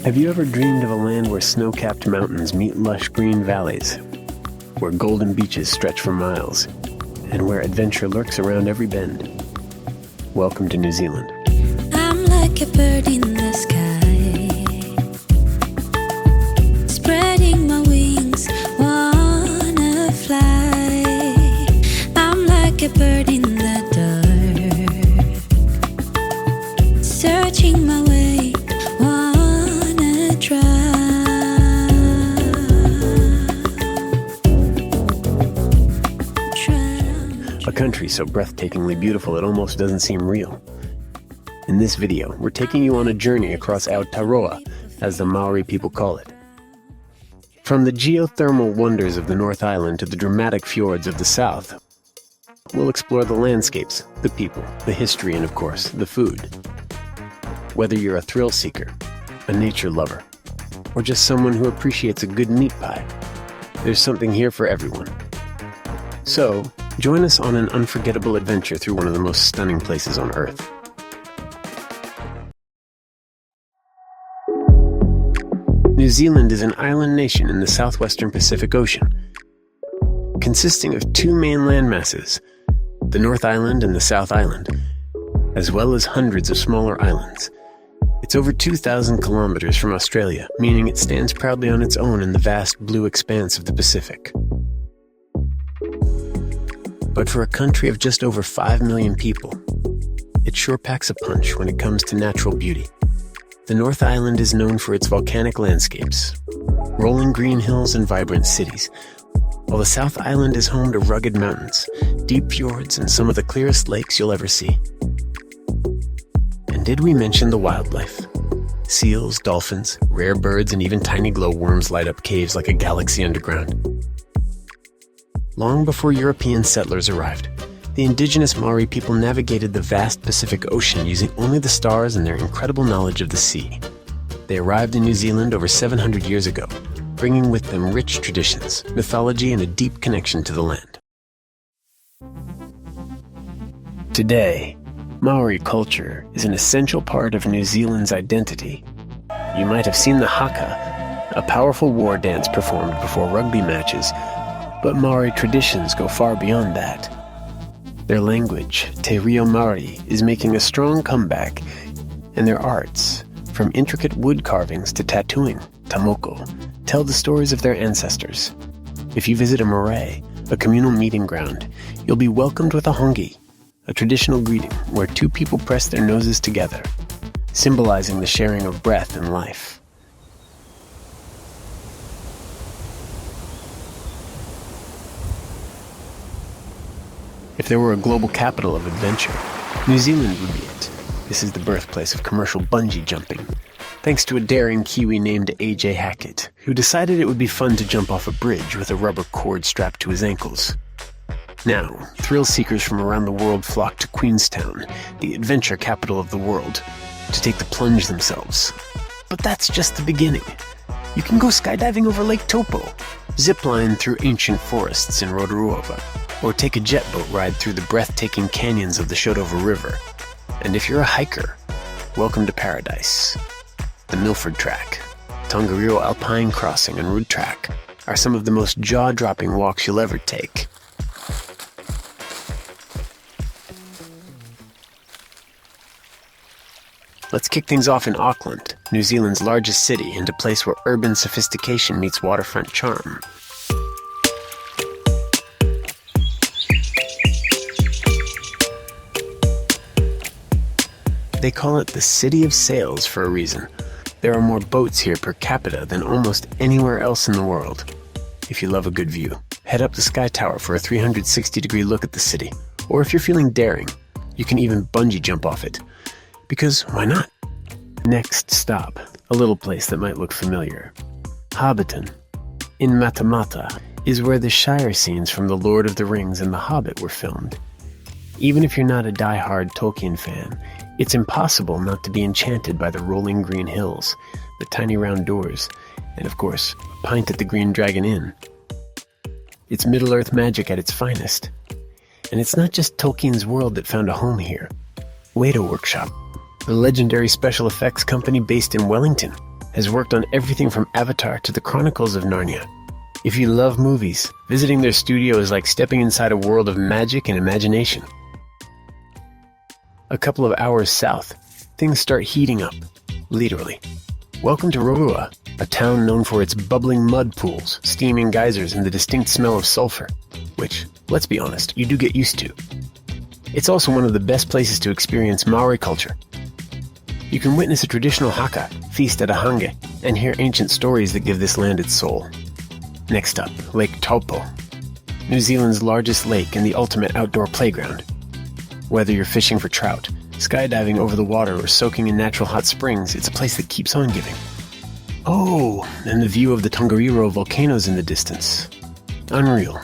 Have you ever dreamed of a land where snow-capped mountains meet lush green valleys, where golden beaches stretch for miles, and where adventure lurks around every bend? Welcome to New Zealand. I'm like a bird in the sky, spreading my wings, wanna fly. I'm like a bird in the dark, searching my way, wanna try. A country so breathtakingly beautiful it almost doesn't seem real. In this video, we're taking you on a journey across Aotearoa, as the Māori people call it. From the geothermal wonders of the North Island to the dramatic fjords of the South, we'll explore the landscapes, the people, the history, and of course, the food. Whether you're a thrill seeker, a nature lover, or just someone who appreciates a good meat pie, there's something here for everyone. So, join us on an unforgettable adventure through one of the most stunning places on Earth. New Zealand is an island nation in the southwestern Pacific Ocean, consisting of two main land masses, the North Island and the South Island, as well as hundreds of smaller islands. It's over 2,000 kilometers from Australia, meaning it stands proudly on its own in the vast blue expanse of the Pacific. But for a country of just over 5 million people, it sure packs a punch when it comes to natural beauty. The North Island is known for its volcanic landscapes, rolling green hills and vibrant cities, while the South Island is home to rugged mountains, deep fjords, and some of the clearest lakes you'll ever see. And did we mention the wildlife? Seals, dolphins, rare birds, and even tiny glowworms light up caves like a galaxy underground. Long before European settlers arrived, the indigenous Māori people navigated the vast Pacific Ocean using only the stars and their incredible knowledge of the sea. They arrived in New Zealand over 700 years ago, bringing with them rich traditions, mythology, and a deep connection to the land. Today, Māori culture is an essential part of New Zealand's identity. You might have seen the haka, a powerful war dance performed before rugby matches, but Māori traditions go far beyond that. Their language, Te Reo Māori, is making a strong comeback, and their arts, from intricate wood carvings to tattooing, tamoko, tell the stories of their ancestors. If you visit a marae, a communal meeting ground, you'll be welcomed with a hongi, a traditional greeting where two people press their noses together, symbolizing the sharing of breath and life. If there were a global capital of adventure, New Zealand would be it. This is the birthplace of commercial bungee jumping, thanks to a daring Kiwi named AJ Hackett, who decided it would be fun to jump off a bridge with a rubber cord strapped to his ankles. Now, thrill seekers from around the world flock to Queenstown, the adventure capital of the world, to take the plunge themselves. But that's just the beginning. You can go skydiving over Lake Taupo, zipline through ancient forests in Rotorua, or take a jet boat ride through the breathtaking canyons of the Shotover River. And if you're a hiker, welcome to paradise. The Milford Track, Tongariro Alpine Crossing, and Route Track are some of the most jaw-dropping walks you'll ever take. Let's kick things off in Auckland, New Zealand's largest city and a place where urban sophistication meets waterfront charm. They call it the City of Sails for a reason. There are more boats here per capita than almost anywhere else in the world. If you love a good view, head up the Sky Tower for a 360-degree look at the city. Or if you're feeling daring, you can even bungee jump off it. Because why not? Next stop, a little place that might look familiar. Hobbiton, in Matamata, is where the Shire scenes from The Lord of the Rings and The Hobbit were filmed. Even if you're not a die-hard Tolkien fan, it's impossible not to be enchanted by the rolling green hills, the tiny round doors, and of course, a pint at the Green Dragon Inn. It's Middle-earth magic at its finest. And it's not just Tolkien's world that found a home here. Weta Workshop, the legendary special effects company based in Wellington, has worked on everything from Avatar to the Chronicles of Narnia. If you love movies, visiting their studio is like stepping inside a world of magic and imagination. A couple of hours south, things start heating up, literally. Welcome to Rotorua, a town known for its bubbling mud pools, steaming geysers, and the distinct smell of sulfur, which, let's be honest, you do get used to. It's also one of the best places to experience Māori culture. You can witness a traditional haka, feast at a hange, and hear ancient stories that give this land its soul. Next up, Lake Taupo, New Zealand's largest lake and the ultimate outdoor playground. Whether you're fishing for trout, skydiving over the water, or soaking in natural hot springs, it's a place that keeps on giving. Oh, and the view of the Tongariro volcanoes in the distance. Unreal.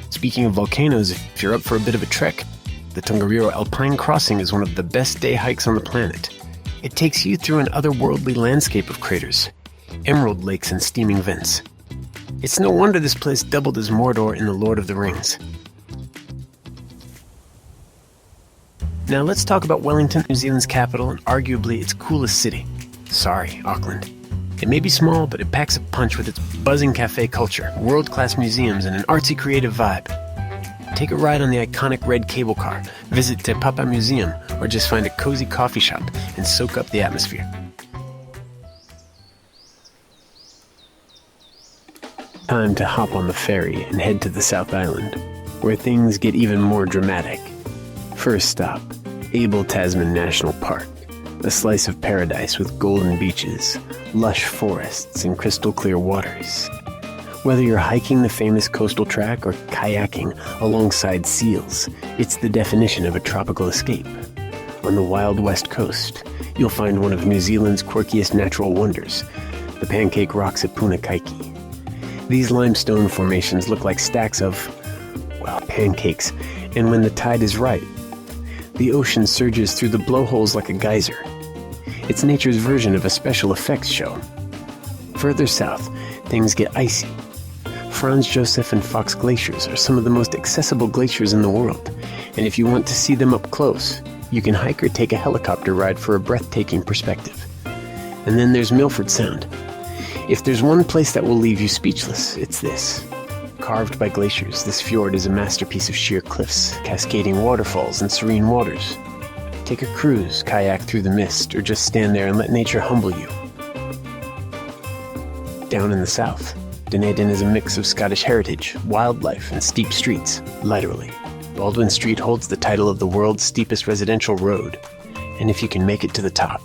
Speaking of volcanoes, if you're up for a bit of a trek, the Tongariro Alpine Crossing is one of the best day hikes on the planet. It takes you through an otherworldly landscape of craters, emerald lakes and steaming vents. It's no wonder this place doubled as Mordor in The Lord of the Rings. Now let's talk about Wellington, New Zealand's capital and arguably its coolest city. Sorry, Auckland. It may be small, but it packs a punch with its buzzing cafe culture, world-class museums, and an artsy creative vibe. Take a ride on the iconic red cable car, visit Te Papa Museum, or just find a cozy coffee shop and soak up the atmosphere. Time to hop on the ferry and head to the South Island, where things get even more dramatic. First stop, Abel Tasman National Park, a slice of paradise with golden beaches, lush forests, and crystal clear waters. Whether you're hiking the famous coastal track or kayaking alongside seals, it's the definition of a tropical escape. On the wild west coast, you'll find one of New Zealand's quirkiest natural wonders, the pancake rocks at Punakaiki. These limestone formations look like stacks of, well, pancakes, and when the tide is right, the ocean surges through the blowholes like a geyser. It's nature's version of a special effects show. Further south, things get icy. Franz Josef and Fox glaciers are some of the most accessible glaciers in the world, and if you want to see them up close, you can hike or take a helicopter ride for a breathtaking perspective. And then there's Milford Sound. If there's one place that will leave you speechless, it's this. Carved by glaciers, this fjord is a masterpiece of sheer cliffs, cascading waterfalls, and serene waters. Take a cruise, kayak through the mist, or just stand there and let nature humble you. Down in the south, Dunedin is a mix of Scottish heritage, wildlife, and steep streets, literally. Baldwin Street holds the title of the world's steepest residential road, and if you can make it to the top,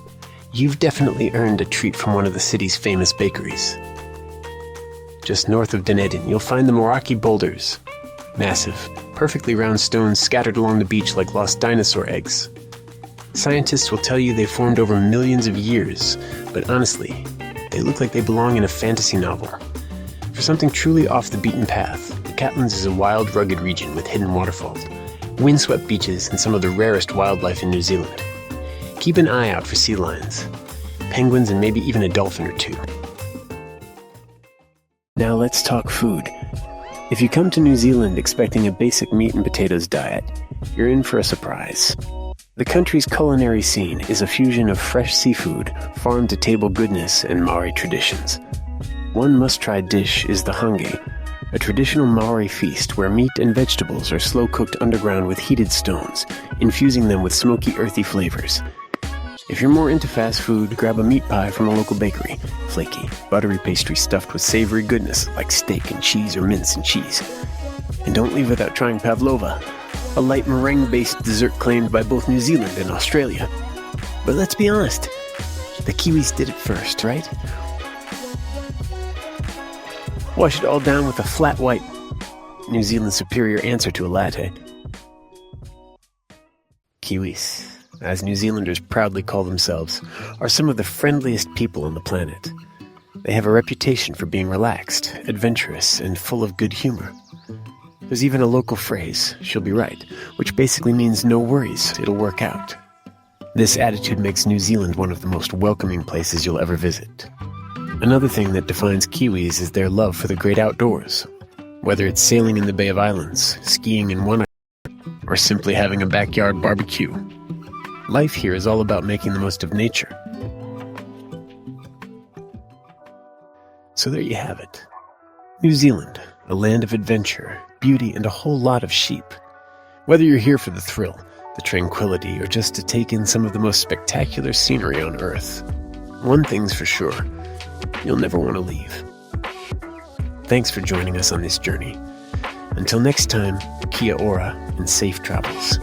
you've definitely earned a treat from one of the city's famous bakeries. Just north of Dunedin, you'll find the Moraki Boulders. Massive, perfectly round stones scattered along the beach like lost dinosaur eggs. Scientists will tell you they formed over millions of years, but honestly, they look like they belong in a fantasy novel. For something truly off the beaten path, the Catlins is a wild, rugged region with hidden waterfalls, windswept beaches, and some of the rarest wildlife in New Zealand. Keep an eye out for sea lions, penguins, and maybe even a dolphin or two. Now let's talk food. If you come to New Zealand expecting a basic meat and potatoes diet, you're in for a surprise. The country's culinary scene is a fusion of fresh seafood, farm-to-table goodness, and Māori traditions. One must-try dish is the hange, a traditional Māori feast where meat and vegetables are slow-cooked underground with heated stones, infusing them with smoky, earthy flavors. If you're more into fast food, grab a meat pie from a local bakery. Flaky, buttery pastry stuffed with savory goodness like steak and cheese or mince and cheese. And don't leave without trying pavlova, a light meringue-based dessert claimed by both New Zealand and Australia. But let's be honest, the Kiwis did it first, right? Wash it all down with a flat white, New Zealand's superior answer to a latte. Kiwis, as New Zealanders proudly call themselves, are some of the friendliest people on the planet. They have a reputation for being relaxed, adventurous, and full of good humor. There's even a local phrase, "she'll be right," which basically means no worries, it'll work out. This attitude makes New Zealand one of the most welcoming places you'll ever visit. Another thing that defines Kiwis is their love for the great outdoors. Whether it's sailing in the Bay of Islands, skiing in one, or simply having a backyard barbecue, life here is all about making the most of nature. So there you have it. New Zealand, a land of adventure, beauty, and a whole lot of sheep. Whether you're here for the thrill, the tranquility, or just to take in some of the most spectacular scenery on Earth, one thing's for sure, you'll never want to leave. Thanks for joining us on this journey. Until next time, kia ora and safe travels.